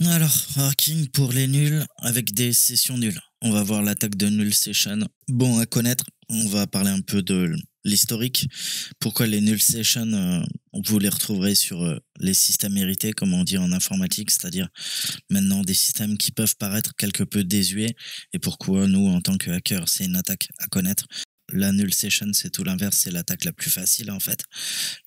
Alors, hacking pour les nuls avec des sessions nulles. On va voir l'attaque de null session. Bon à connaître, on va parler un peu de l'historique. Pourquoi les null sessions, vous les retrouverez sur les systèmes hérités, comme on dit en informatique, c'est-à-dire maintenant des systèmes qui peuvent paraître quelque peu désuets. Et pourquoi nous, en tant que hackers, c'est une attaque à connaître. La null session, c'est tout l'inverse, c'est l'attaque la plus facile en fait.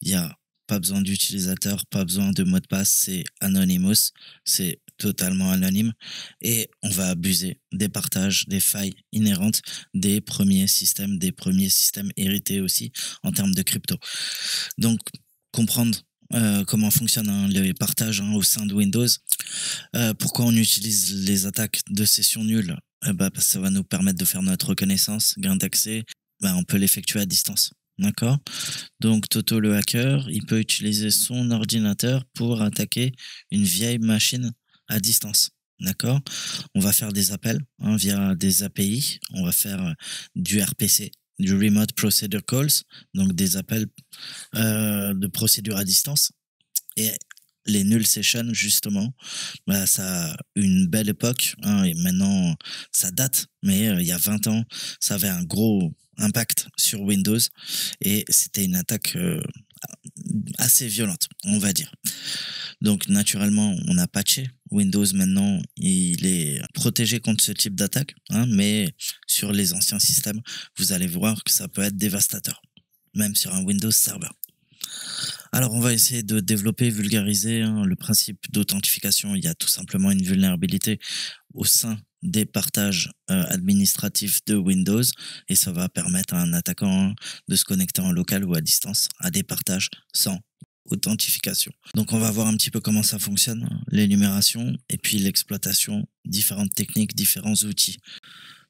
Il y a pas besoin d'utilisateur, pas besoin de mot de passe, c'est Anonymous, c'est totalement anonyme et on va abuser des partages, des failles inhérentes des premiers systèmes hérités aussi en termes de crypto. Donc comprendre comment fonctionnent les partages au sein de Windows, pourquoi on utilise les attaques de session nulle, parce que ça va nous permettre de faire notre reconnaissance, gain d'accès, on peut l'effectuer à distance. D'accord. Donc Toto le hacker, il peut utiliser son ordinateur pour attaquer une vieille machine à distance. D'accord. On va faire des appels via des API. On va faire du RPC, du Remote Procedure Calls, donc des appels de procédure à distance. Et les null sessions, justement, ça a une belle époque, et maintenant, ça date, mais il y a 20 ans, ça avait un gros impact sur Windows, et c'était une attaque assez violente, on va dire. Donc, naturellement, on a patché. Windows, maintenant, il est protégé contre ce type d'attaque, mais sur les anciens systèmes, vous allez voir que ça peut être dévastateur, même sur un Windows Server. Alors, on va essayer de développer, vulgariser le principe d'authentification. Il y a tout simplement une vulnérabilité au sein des partages administratifs de Windows et ça va permettre à un attaquant de se connecter en local ou à distance à des partages sans authentification. Donc, on va voir un petit peu comment ça fonctionne, l'énumération et puis l'exploitation, différentes techniques, différents outils.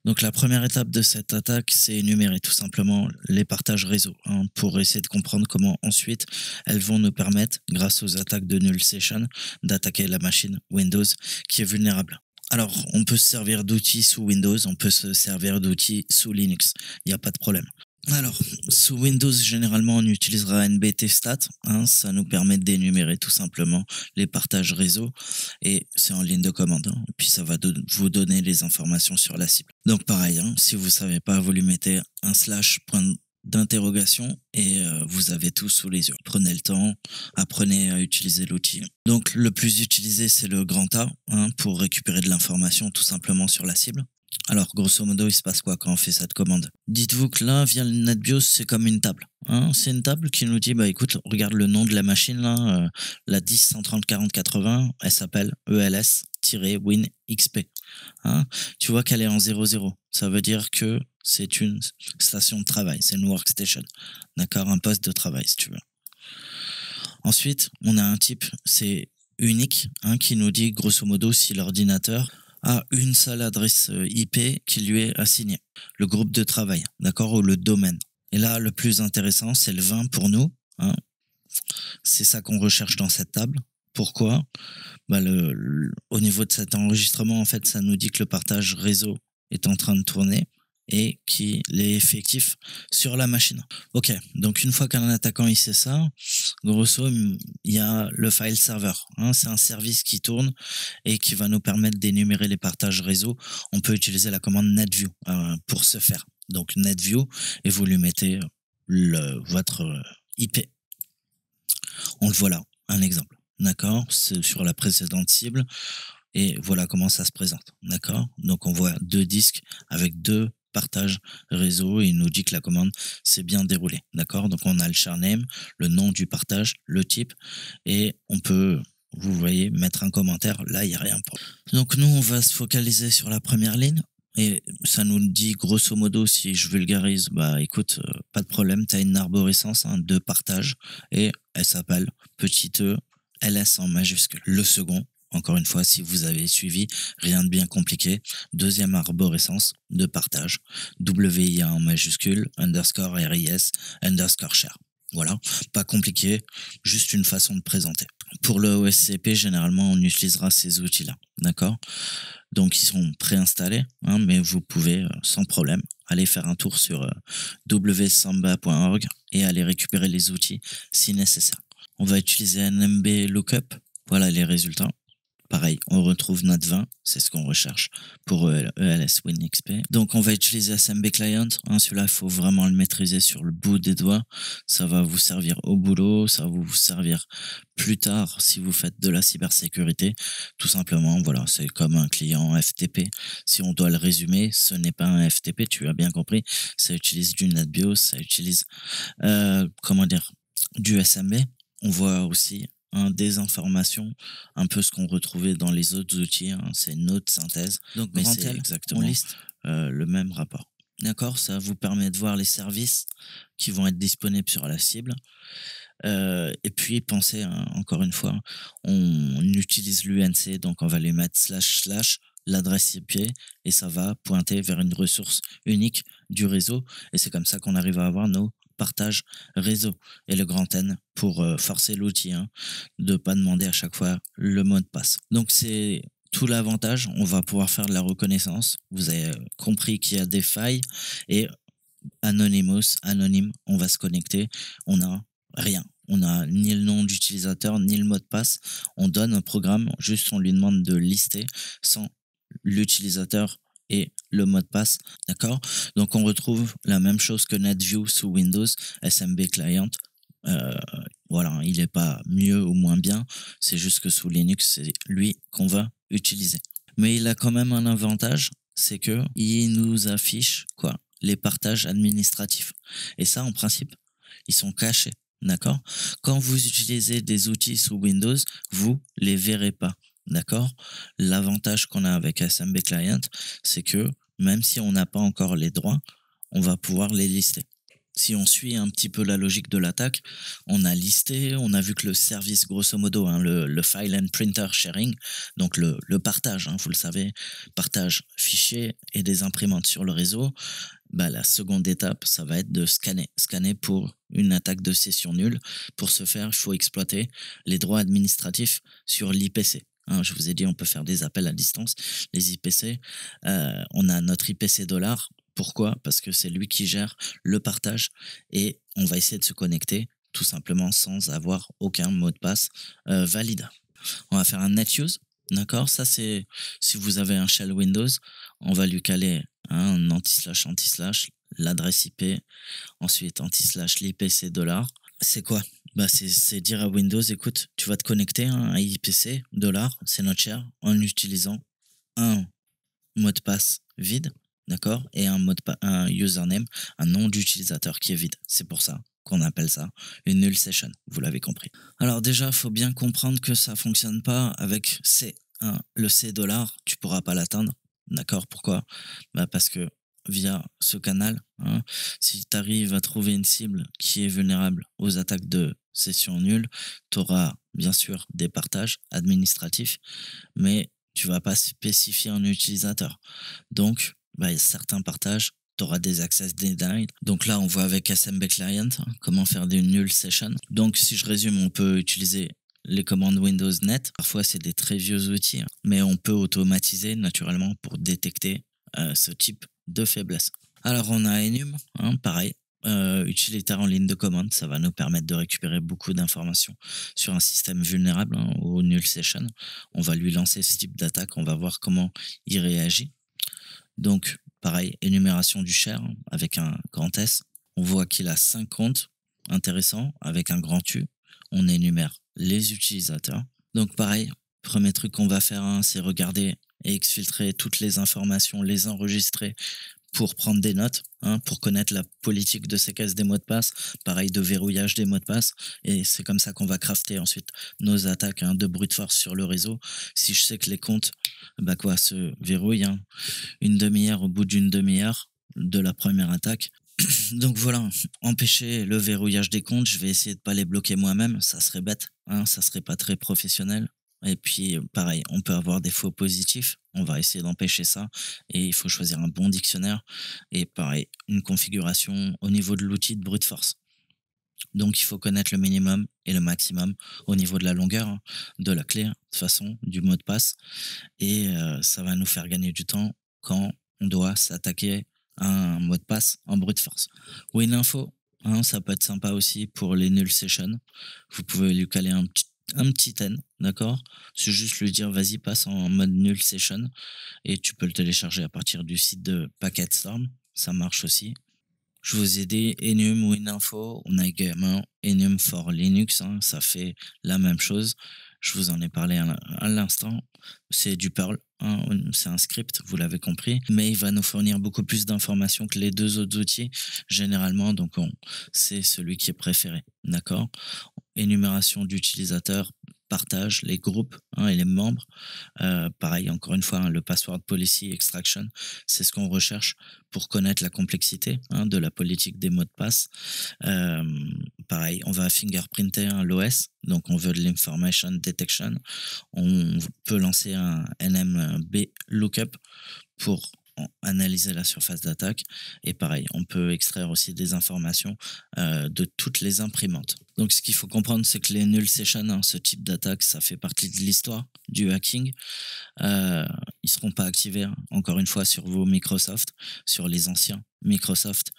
Donc la première étape de cette attaque, c'est énumérer tout simplement les partages réseau pour essayer de comprendre comment ensuite elles vont nous permettre, grâce aux attaques de null session, d'attaquer la machine Windows qui est vulnérable. Alors, on peut se servir d'outils sous Windows, on peut se servir d'outils sous Linux, il n'y a pas de problème. Alors, sous Windows, généralement, on utilisera NBTstat. Ça nous permet d'énumérer tout simplement les partages réseau et c'est en ligne de commande. Puis ça va vous donner les informations sur la cible. Donc pareil, si vous savez pas, vous lui mettez un slash point d'interrogation et vous avez tout sous les yeux. Prenez le temps, apprenez à utiliser l'outil. Donc le plus utilisé, c'est le grand A pour récupérer de l'information tout simplement sur la cible. Alors, grosso modo, il se passe quoi quand on fait cette commande? Dites-vous que là, via le NetBIOS, c'est comme une table. C'est une table qui nous dit, écoute, regarde le nom de la machine, là, la 10 130 40 80, elle s'appelle ELS-WinXP. Tu vois qu'elle est en 00. Ça veut dire que c'est une station de travail, c'est une workstation. D'accord? Un poste de travail, si tu veux. Ensuite, on a un type, c'est unique, qui nous dit, grosso modo, si l'ordinateur a une seule adresse IP qui lui est assignée, le groupe de travail, d'accord, ou le domaine. Et là, le plus intéressant, c'est le 20 pour nous. C'est ça qu'on recherche dans cette table. Pourquoi? Au niveau de cet enregistrement, en fait, ça nous dit que le partage réseau est en train de tourner et qu'il est effectif sur la machine. Ok, donc une fois qu'un attaquant il sait ça, grosso, il y a le file server. C'est un service qui tourne et qui va nous permettre d'énumérer les partages réseau. On peut utiliser la commande netview pour ce faire. Donc netview et vous lui mettez votre IP. On le voit là, un exemple. D'accord, c'est sur la précédente cible. Et voilà comment ça se présente. D'accord, donc on voit deux disques avec deux partage réseau et il nous dit que la commande s'est bien déroulée. D'accord, donc on a le share name, le nom du partage, le type et on peut, vous voyez, mettre un commentaire. Là, il n'y a rien pour. Donc nous, on va se focaliser sur la première ligne et ça nous dit grosso modo, si je vulgarise, écoute, pas de problème, tu as une arborescence de partage et elle s'appelle petit e ls en majuscule. Le second, encore une fois, si vous avez suivi, rien de bien compliqué. Deuxième arborescence de partage, WIA en majuscule, underscore RIS, underscore share. Voilà, pas compliqué, juste une façon de présenter. Pour le OSCP, généralement, on utilisera ces outils-là, d'accord? Donc, ils sont préinstallés, mais vous pouvez, sans problème, aller faire un tour sur wsamba.org et aller récupérer les outils si nécessaire. On va utiliser NMB Lookup, voilà les résultats. Pareil, on retrouve notre 20, c'est ce qu'on recherche pour ELS WinXP. Donc on va utiliser SMB Client, hein, celui-là il faut vraiment le maîtriser sur le bout des doigts, ça va vous servir au boulot, ça va vous servir plus tard si vous faites de la cybersécurité, tout simplement, voilà, c'est comme un client FTP. Si on doit le résumer, ce n'est pas un FTP, tu as bien compris, ça utilise du NetBIOS, ça utilise, comment dire, du SMB. On voit aussi des informations, un peu ce qu'on retrouvait dans les autres outils, hein, c'est une autre synthèse. Donc, mais c'est exactement le même rapport. D'accord, ça vous permet de voir les services qui vont être disponibles sur la cible. Et puis, pensez, hein, encore une fois, on utilise l'UNC, donc on va lui mettre / l'adresse IP et ça va pointer vers une ressource unique du réseau. Et c'est comme ça qu'on arrive à avoir nos partage réseau et le grand N pour forcer l'outil, hein, de pas demander à chaque fois le mot de passe. Donc c'est tout l'avantage, on va pouvoir faire de la reconnaissance. Vous avez compris qu'il y a des failles et anonyme, on va se connecter, on n'a rien. On n'a ni le nom d'utilisateur, ni le mot de passe. On donne un programme, juste on lui demande de lister sans l'utilisateur et le mot de passe, d'accord? Donc on retrouve la même chose que NetView sous Windows, SMB Client. Voilà, il n'est pas mieux ou moins bien, c'est juste que sous Linux, c'est lui qu'on va utiliser. Mais il a quand même un avantage, c'est que il nous affiche quoi? Les partages administratifs. Et ça, en principe, ils sont cachés, d'accord? Quand vous utilisez des outils sous Windows, vous les verrez pas. D'accord? L'avantage qu'on a avec SMB Client, c'est que même si on n'a pas encore les droits, on va pouvoir les lister. Si on suit un petit peu la logique de l'attaque, on a listé, on a vu que le service, grosso modo, hein, le file and printer sharing, donc le partage, hein, vous le savez, partage fichiers et des imprimantes sur le réseau, bah, la seconde étape, ça va être de scanner. Scanner pour une attaque de session nulle. Pour ce faire, il faut exploiter les droits administratifs sur l'IPC. Hein, je vous ai dit, on peut faire des appels à distance. Les IPC, on a notre IPC $. Pourquoi? Parce que c'est lui qui gère le partage et on va essayer de se connecter tout simplement sans avoir aucun mot de passe valide. On va faire un netuse, d'accord? Ça, c'est si vous avez un shell Windows, on va lui caler un anti/, l'adresse IP, ensuite anti/ l'IPC $. C'est quoi? Bah, c'est dire à Windows, écoute, tu vas te connecter à IPC $, c'est notre share, en utilisant un mot de passe vide, d'accord? Et un username, un nom d'utilisateur qui est vide. C'est pour ça qu'on appelle ça une null session, vous l'avez compris. Alors déjà, il faut bien comprendre que ça fonctionne pas avec C. Hein. Le C $, tu pourras pas l'atteindre, d'accord? Pourquoi? Bah parce que via ce canal, hein, si tu arrives à trouver une cible qui est vulnérable aux attaques de session nulle, tu auras bien sûr des partages administratifs, mais tu vas pas spécifier un utilisateur. Donc, bah, certains partages, tu auras des access denied. Donc là, on voit avec SMB Client comment faire des null sessions. Donc, si je résume, on peut utiliser les commandes Windows Net. Parfois, c'est des très vieux outils, mais on peut automatiser naturellement pour détecter ce type de faiblesse. Alors, on a Enum, hein, pareil. Utilitaire en ligne de commande, ça va nous permettre de récupérer beaucoup d'informations sur un système vulnérable, hein, au null session. On va lui lancer ce type d'attaque, on va voir comment il réagit. Donc, pareil, énumération du share hein, avec un grand S. On voit qu'il a 5 comptes intéressants avec un grand U. On énumère les utilisateurs. Donc, pareil, premier truc qu'on va faire, hein, c'est regarder et exfiltrer toutes les informations, les enregistrer pour prendre des notes, hein, pour connaître la politique de séquence des mots de passe, pareil de verrouillage des mots de passe, et c'est comme ça qu'on va crafter ensuite nos attaques hein, de brute force sur le réseau. Si je sais que les comptes bah quoi, se verrouillent hein, une demi-heure au bout d'une demi-heure de la première attaque. Donc voilà, empêcher le verrouillage des comptes, je vais essayer de pas les bloquer moi-même, ça serait bête, hein, ça serait pas très professionnel. Et puis, pareil, on peut avoir des faux positifs. On va essayer d'empêcher ça. Et il faut choisir un bon dictionnaire. Et pareil, une configuration au niveau de l'outil de brute force. Donc, il faut connaître le minimum et le maximum au niveau de la longueur hein, de la clé, de toute façon, du mot de passe. Et ça va nous faire gagner du temps quand on doit s'attaquer à un mot de passe en brute force. WinInfo, hein, ça peut être sympa aussi pour les null sessions. Vous pouvez lui caler un petit un petit N, d'accord? C'est juste lui dire: «Vas-y, passe en mode null session» et tu peux le télécharger à partir du site de Packetstorm, ça marche aussi. Je vous ai dit Enum WinInfo, on a également Enum for Linux, hein, ça fait la même chose. Je vous en ai parlé à l'instant. C'est du Perl, hein, c'est un script, vous l'avez compris, mais il va nous fournir beaucoup plus d'informations que les deux autres outils, généralement, donc c'est celui qui est préféré, d'accord? Énumération d'utilisateurs, partage, les groupes, hein, et les membres. Pareil, encore une fois, hein, le password policy extraction, c'est ce qu'on recherche pour connaître la complexité, hein, de la politique des mots de passe. Euh, Pareil, on va fingerprinter, hein, l'OS, donc on veut de l'information detection. On peut lancer un NMB lookup pour analyser la surface d'attaque. Et pareil, on peut extraire aussi des informations de toutes les imprimantes. Donc ce qu'il faut comprendre, c'est que les null session, hein, ce type d'attaque, ça fait partie de l'histoire du hacking. Ils seront pas activés, hein, encore une fois, sur vos Microsoft, sur les anciens Microsoft,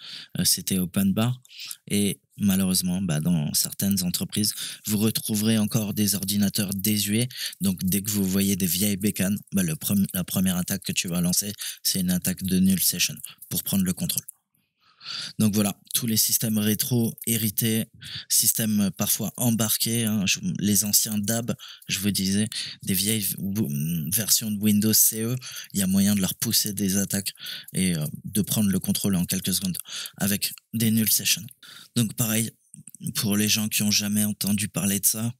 c'était open bar. Et malheureusement, bah, dans certaines entreprises, vous retrouverez encore des ordinateurs désuets. Donc dès que vous voyez des vieilles bécanes, bah, la première attaque que tu vas lancer, c'est une attaque de null session pour prendre le contrôle. Donc voilà, tous les systèmes rétro hérités, systèmes parfois embarqués, hein, les anciens DAB, je vous disais, des vieilles versions de Windows CE, il y a moyen de leur pousser des attaques et de prendre le contrôle en quelques secondes avec des null sessions. Donc pareil, pour les gens qui ont jamais entendu parler de ça,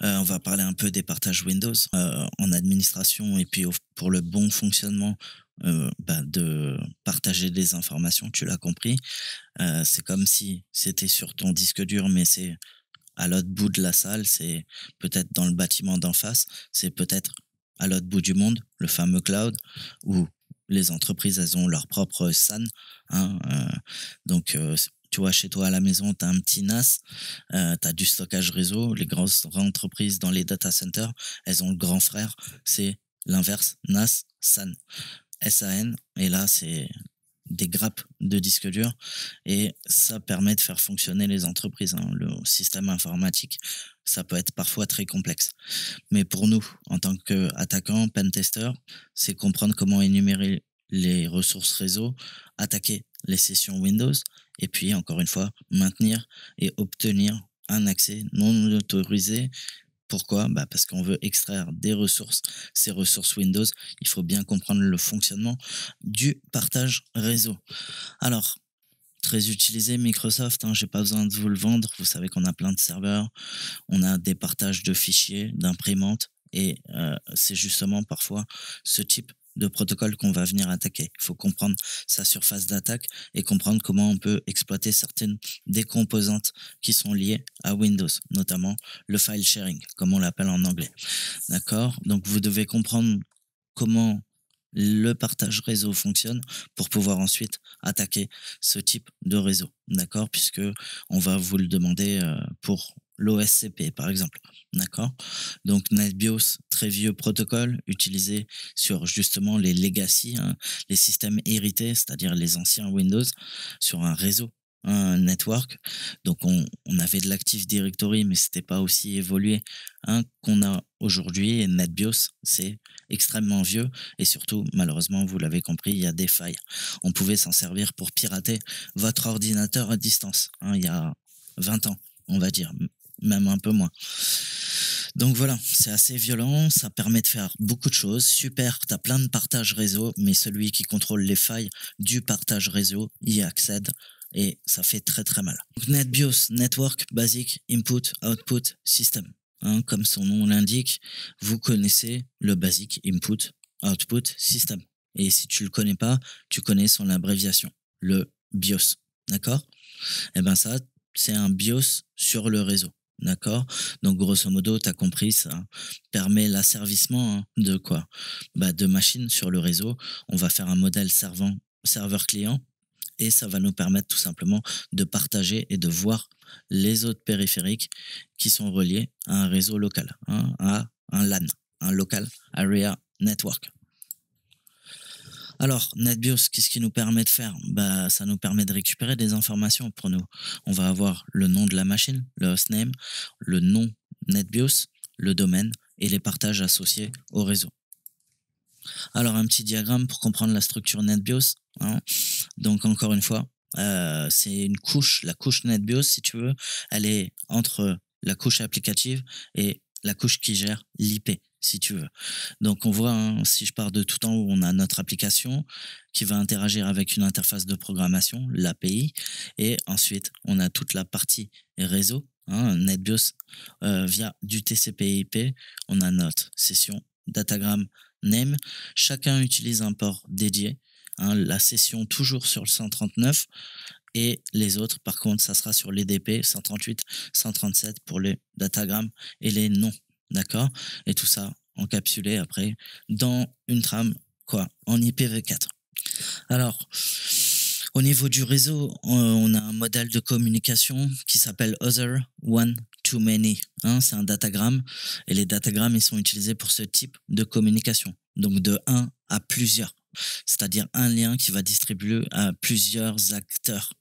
on va parler un peu des partages Windows en administration et puis pour le bon fonctionnement de partager des informations, tu l'as compris. C'est comme si c'était sur ton disque dur, mais c'est à l'autre bout de la salle, c'est peut-être dans le bâtiment d'en face, c'est peut-être à l'autre bout du monde, le fameux cloud, où les entreprises, elles ont leur propre SAN. Hein, donc, tu vois, chez toi à la maison, tu as un petit NAS, tu as du stockage réseau. Les grosses entreprises dans les data centers, elles ont le grand frère, c'est l'inverse, NAS, SAN. SAN, et là, c'est des grappes de disques durs et ça permet de faire fonctionner les entreprises, hein. Le système informatique, ça peut être parfois très complexe. Mais pour nous, en tant qu'attaquants, pentester, c'est comprendre comment énumérer les ressources réseau, attaquer les sessions Windows et puis, encore une fois, maintenir et obtenir un accès non autorisé. Pourquoi? Bah parce qu'on veut extraire des ressources, ces ressources Windows. Il faut bien comprendre le fonctionnement du partage réseau. Alors, très utilisé Microsoft, hein, j'ai pas besoin de vous le vendre. Vous savez qu'on a plein de serveurs, on a des partages de fichiers, d'imprimantes, et c'est justement parfois ce type de protocole qu'on va venir attaquer. Il faut comprendre sa surface d'attaque et comprendre comment on peut exploiter certaines des composantes qui sont liées à Windows, notamment le file sharing, comme on l'appelle en anglais. D'accord? Donc vous devez comprendre comment le partage réseau fonctionne pour pouvoir ensuite attaquer ce type de réseau. D'accord? Puisque on va vous le demander pour l'OSCP, par exemple. D'accord? Donc, NetBIOS, très vieux protocole utilisé sur justement les legacy, hein, les systèmes hérités, c'est-à-dire les anciens Windows, sur un réseau, un network. Donc, on avait de l'Active Directory, mais c'était pas aussi évolué, hein, qu'on a aujourd'hui. Et NetBIOS, c'est extrêmement vieux et surtout, malheureusement, vous l'avez compris, il y a des failles. On pouvait s'en servir pour pirater votre ordinateur à distance, hein, il y a 20 ans, on va dire, même un peu moins. Donc voilà, c'est assez violent, ça permet de faire beaucoup de choses. Super, tu as plein de partages réseau, mais celui qui contrôle les failles du partage réseau y accède et ça fait très très mal. Donc, NetBIOS, Network Basic Input Output System. Hein, comme son nom l'indique, vous connaissez le Basic Input Output System. Et si tu le connais pas, tu connais son abréviation, le BIOS. D'accord? Et ben ça, c'est un BIOS sur le réseau. D'accord? Donc, grosso modo, tu as compris, ça permet l'asservissement, hein, de quoi? Bah, de machines sur le réseau. On va faire un modèle serveur-client et ça va nous permettre tout simplement de partager et de voir les autres périphériques qui sont reliés à un réseau local, hein, à un LAN, un Local Area Network. Alors, NetBIOS, qu'est-ce qu'il nous permet de faire? Bah, ça nous permet de récupérer des informations pour nous. On va avoir le nom de la machine, le hostname, le nom NetBIOS, le domaine et les partages associés au réseau. Alors, un petit diagramme pour comprendre la structure NetBIOS. Hein. Donc, encore une fois, c'est une couche, la couche NetBIOS, si tu veux, elle est entre la couche applicative et la couche qui gère l'IP, si tu veux. Donc, on voit, hein, si je pars de tout en haut, on a notre application qui va interagir avec une interface de programmation, l'API, et ensuite, on a toute la partie réseau, hein, NetBIOS, via du TCP/IP, on a notre session, datagram, name. Chacun utilise un port dédié. Hein, la session toujours sur le 139 et les autres, par contre, ça sera sur l'EDP 138, 137 pour les datagrammes et les noms. D'accord? Et tout ça encapsulé après dans une trame, quoi, en IPv4. Alors, au niveau du réseau, on a un modèle de communication qui s'appelle Other One Too Many. Hein, c'est un datagramme et les datagrammes, ils sont utilisés pour ce type de communication. Donc de 1 à plusieurs. C'est-à-dire un lien qui va distribuer à plusieurs acteurs.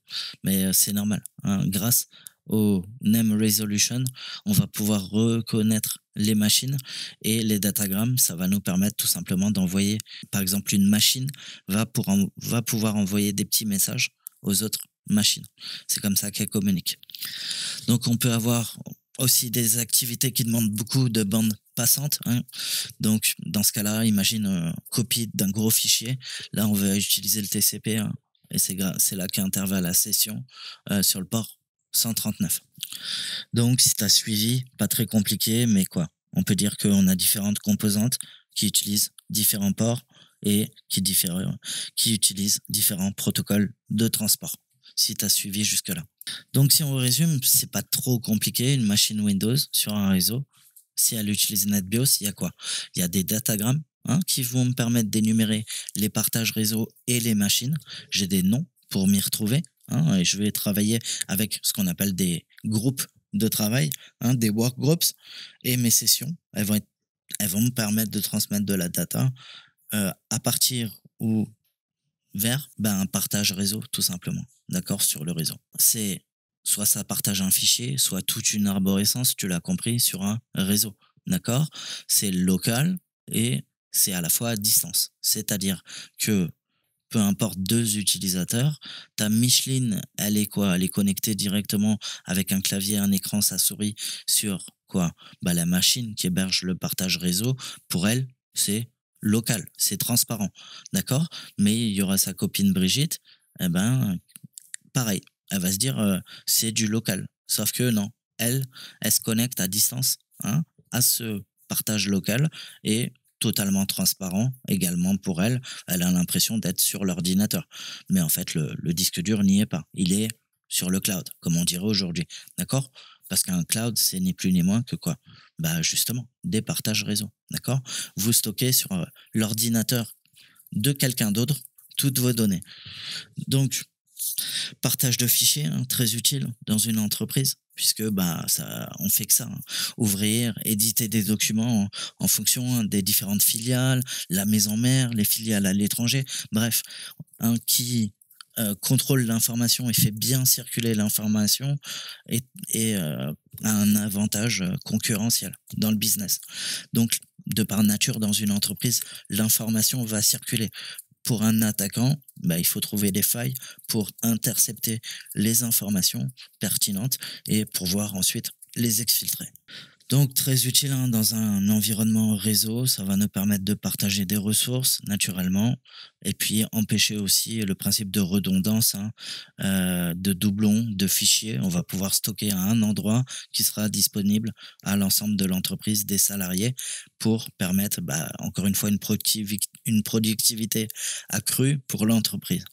Mais c'est normal. Hein, grâce au name resolution, on va pouvoir reconnaître les machines et les datagrammes, ça va nous permettre tout simplement d'envoyer, par exemple, une machine va pouvoir envoyer des petits messages aux autres machines. C'est comme ça qu'elles communiquent. Donc, on peut avoir aussi des activités qui demandent beaucoup de bandes passantes. Hein. Donc, dans ce cas-là, imagine copie d'un gros fichier. Là, on va utiliser le TCP hein, et c'est là qu'intervient la session sur le port 139. Donc, si tu as suivi, pas très compliqué, mais quoi, on peut dire qu'on a différentes composantes qui utilisent différents ports et qui utilisent différents protocoles de transport, si tu as suivi jusque-là. Donc, si on résume, c'est pas trop compliqué, une machine Windows sur un réseau. Si elle utilise NetBIOS, il y a quoi? Il y a des datagrammes hein, qui vont me permettre d'énumérer les partages réseau et les machines. J'ai des noms pour m'y retrouver. Hein, et je vais travailler avec ce qu'on appelle des groupes de travail, hein, des workgroups. Et mes sessions, elles vont me permettre de transmettre de la data à partir ou vers un partage réseau, tout simplement. D'accord, sur le réseau. C'est soit ça partage un fichier, soit toute une arborescence, tu l'as compris, sur un réseau. D'accord? C'est local et c'est à la fois à distance. C'est-à-dire que peu importe deux utilisateurs, ta Micheline, elle est quoi? Elle est connectée directement avec un clavier, un écran, sa souris sur quoi? La machine qui héberge le partage réseau, pour elle, c'est local, c'est transparent. D'accord? Mais il y aura sa copine Brigitte, eh ben, pareil, elle va se dire c'est du local. Sauf que non, elle se connecte à distance hein, à ce partage local et totalement transparent également pour elle. Elle a l'impression d'être sur l'ordinateur. Mais en fait, le disque dur n'y est pas. Il est sur le cloud, comme on dirait aujourd'hui. D'accord? Parce qu'un cloud, c'est ni plus ni moins que quoi? Justement, des partages réseau. D'accord? Vous stockez sur l'ordinateur de quelqu'un d'autre toutes vos données. Donc, partage de fichiers, hein, très utile dans une entreprise, puisque on fait que ça. Hein. Ouvrir, éditer des documents en fonction hein, des différentes filiales, la maison mère, les filiales à l'étranger, bref, qui contrôle l'information et fait bien circuler l'information a un avantage concurrentiel dans le business. Donc, de par nature, dans une entreprise, l'information va circuler. Pour un attaquant, il faut trouver des failles pour intercepter les informations pertinentes et pouvoir ensuite les exfiltrer. Donc très utile hein, dans un environnement réseau, ça va nous permettre de partager des ressources naturellement et puis empêcher aussi le principe de redondance, hein, de doublons de fichiers. On va pouvoir stocker à un endroit qui sera disponible à l'ensemble de l'entreprise, des salariés, pour permettre encore une fois une productivité accrue pour l'entreprise.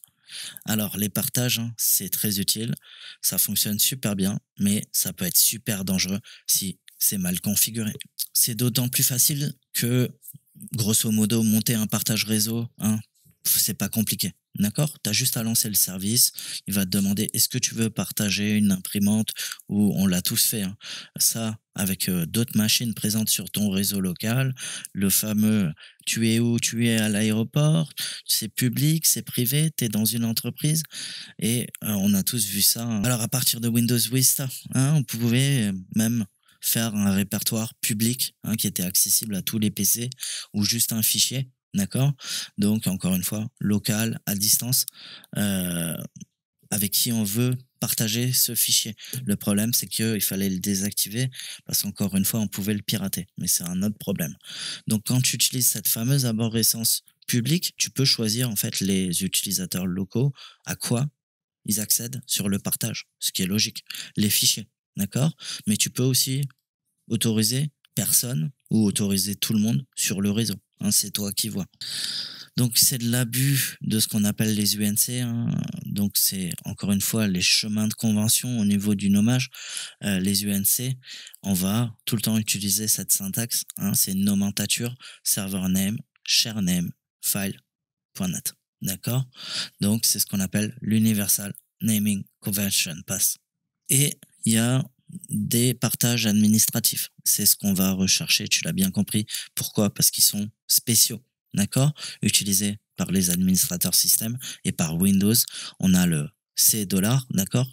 Alors, les partages, hein, c'est très utile, ça fonctionne super bien, mais ça peut être super dangereux si c'est mal configuré. C'est d'autant plus facile que, grosso modo, monter un partage réseau, hein, c'est pas compliqué. D'accord? Tu as juste à lancer le service. Il va te demander est-ce que tu veux partager une imprimante ou on l'a tous fait. Hein. Ça, avec d'autres machines présentes sur ton réseau local. Le fameux tu es où? Tu es à l'aéroport. C'est public, c'est privé. Tu es dans une entreprise. Et on a tous vu ça. Hein. Alors, à partir de Windows Vista, hein, on pouvait même faire un répertoire public qui était accessible à tous les PC ou juste un fichier. D'accord? Donc, encore une fois, local, à distance, euh, avec qui on veut partager ce fichier. Le problème, c'est qu'il fallait le désactiver parce qu'encore une fois, on pouvait le pirater. Mais c'est un autre problème. Donc, quand tu utilises cette fameuse arborescence publique, tu peux choisir en fait les utilisateurs locaux à quoi ils accèdent sur le partage, ce qui est logique. Les fichiers, d'accord? Mais tu peux aussi autoriser personne ou autoriser tout le monde sur le réseau. C'est toi qui vois. Donc c'est de l'abus de ce qu'on appelle les UNC. Donc c'est encore une fois les chemins de convention au niveau du nommage. Les UNC, on va tout le temps utiliser cette syntaxe. C'est nomenclature, server name, share name, file.net. D'accord? Donc c'est ce qu'on appelle l'Universal Naming Convention Pass. Et il y a des partages administratifs. C'est ce qu'on va rechercher, tu l'as bien compris. Pourquoi? Parce qu'ils sont spéciaux, d'accord? Utilisés par les administrateurs système et par Windows. On a le C$, d'accord?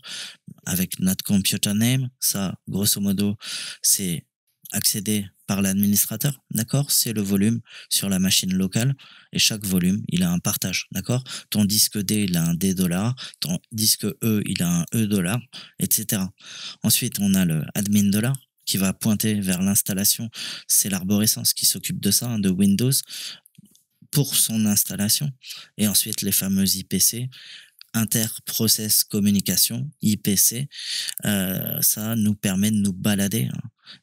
Avec notre computer name, ça, grosso modo, c'est accédé par l'administrateur, d'accord? C'est le volume sur la machine locale et chaque volume, il a un partage, d'accord? Ton disque D, il a un D$, ton disque E, il a un E$, etc. Ensuite, on a le admin$ qui va pointer vers l'installation. C'est l'arborescence qui s'occupe de ça, de Windows, pour son installation. Et ensuite, les fameux IPC, Inter-Process Communication, IPC, ça nous permet de nous balader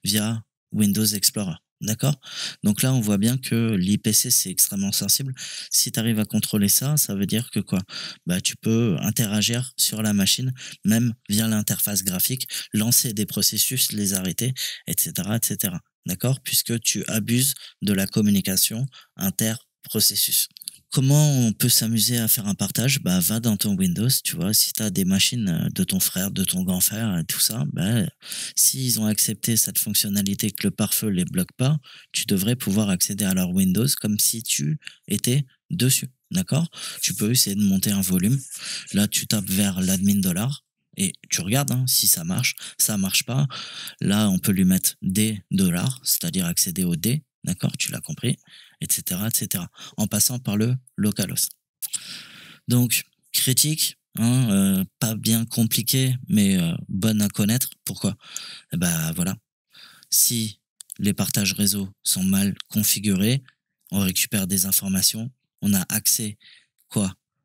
via Windows Explorer. D'accord? Donc là, on voit bien que l'IPC, c'est extrêmement sensible. Si tu arrives à contrôler ça, ça veut dire que quoi? Tu peux interagir sur la machine, même via l'interface graphique, lancer des processus, les arrêter, etc., etc. D'accord? Puisque tu abuses de la communication inter-processus. Comment on peut s'amuser à faire un partage? Va dans ton Windows, tu vois, si tu as des machines de ton frère, de ton grand frère, tout ça, s'ils ont accepté cette fonctionnalité que le pare-feu les bloque pas, tu devrais pouvoir accéder à leur Windows comme si tu étais dessus, d'accord? Tu peux essayer de monter un volume. Là, tu tapes vers l'admin $, et tu regardes si ça marche pas. Là, on peut lui mettre des $, c'est-à-dire accéder au D, d'accord? Tu l'as compris, etc., etc. En passant par le localhost. Donc, critique, pas bien compliqué, mais bonne à connaître. Pourquoi? Voilà. Si les partages réseau sont mal configurés, on récupère des informations, on a accès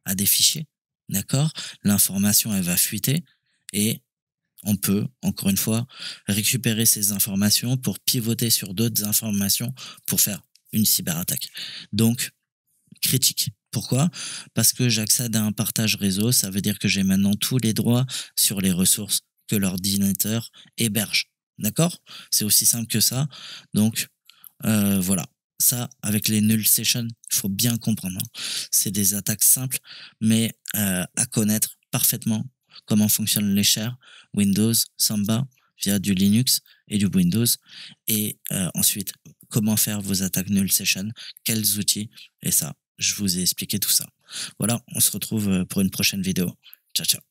à des fichiers, d'accord? L'information, elle va fuiter et on peut, encore une fois, récupérer ces informations pour pivoter sur d'autres informations pour faire une cyberattaque. Donc, critique. Pourquoi? Parce que j'accède à un partage réseau, ça veut dire que j'ai maintenant tous les droits sur les ressources que l'ordinateur héberge. D'accord? C'est aussi simple que ça. Donc, voilà. Ça, avec les null sessions, il faut bien comprendre. C'est des attaques simples, mais à connaître parfaitement comment fonctionnent les shares, Windows, Samba, via du Linux et du Windows. Et ensuite, comment faire vos attaques null session, quels outils, et ça, je vous ai expliqué tout ça. Voilà, on se retrouve pour une prochaine vidéo. Ciao, ciao.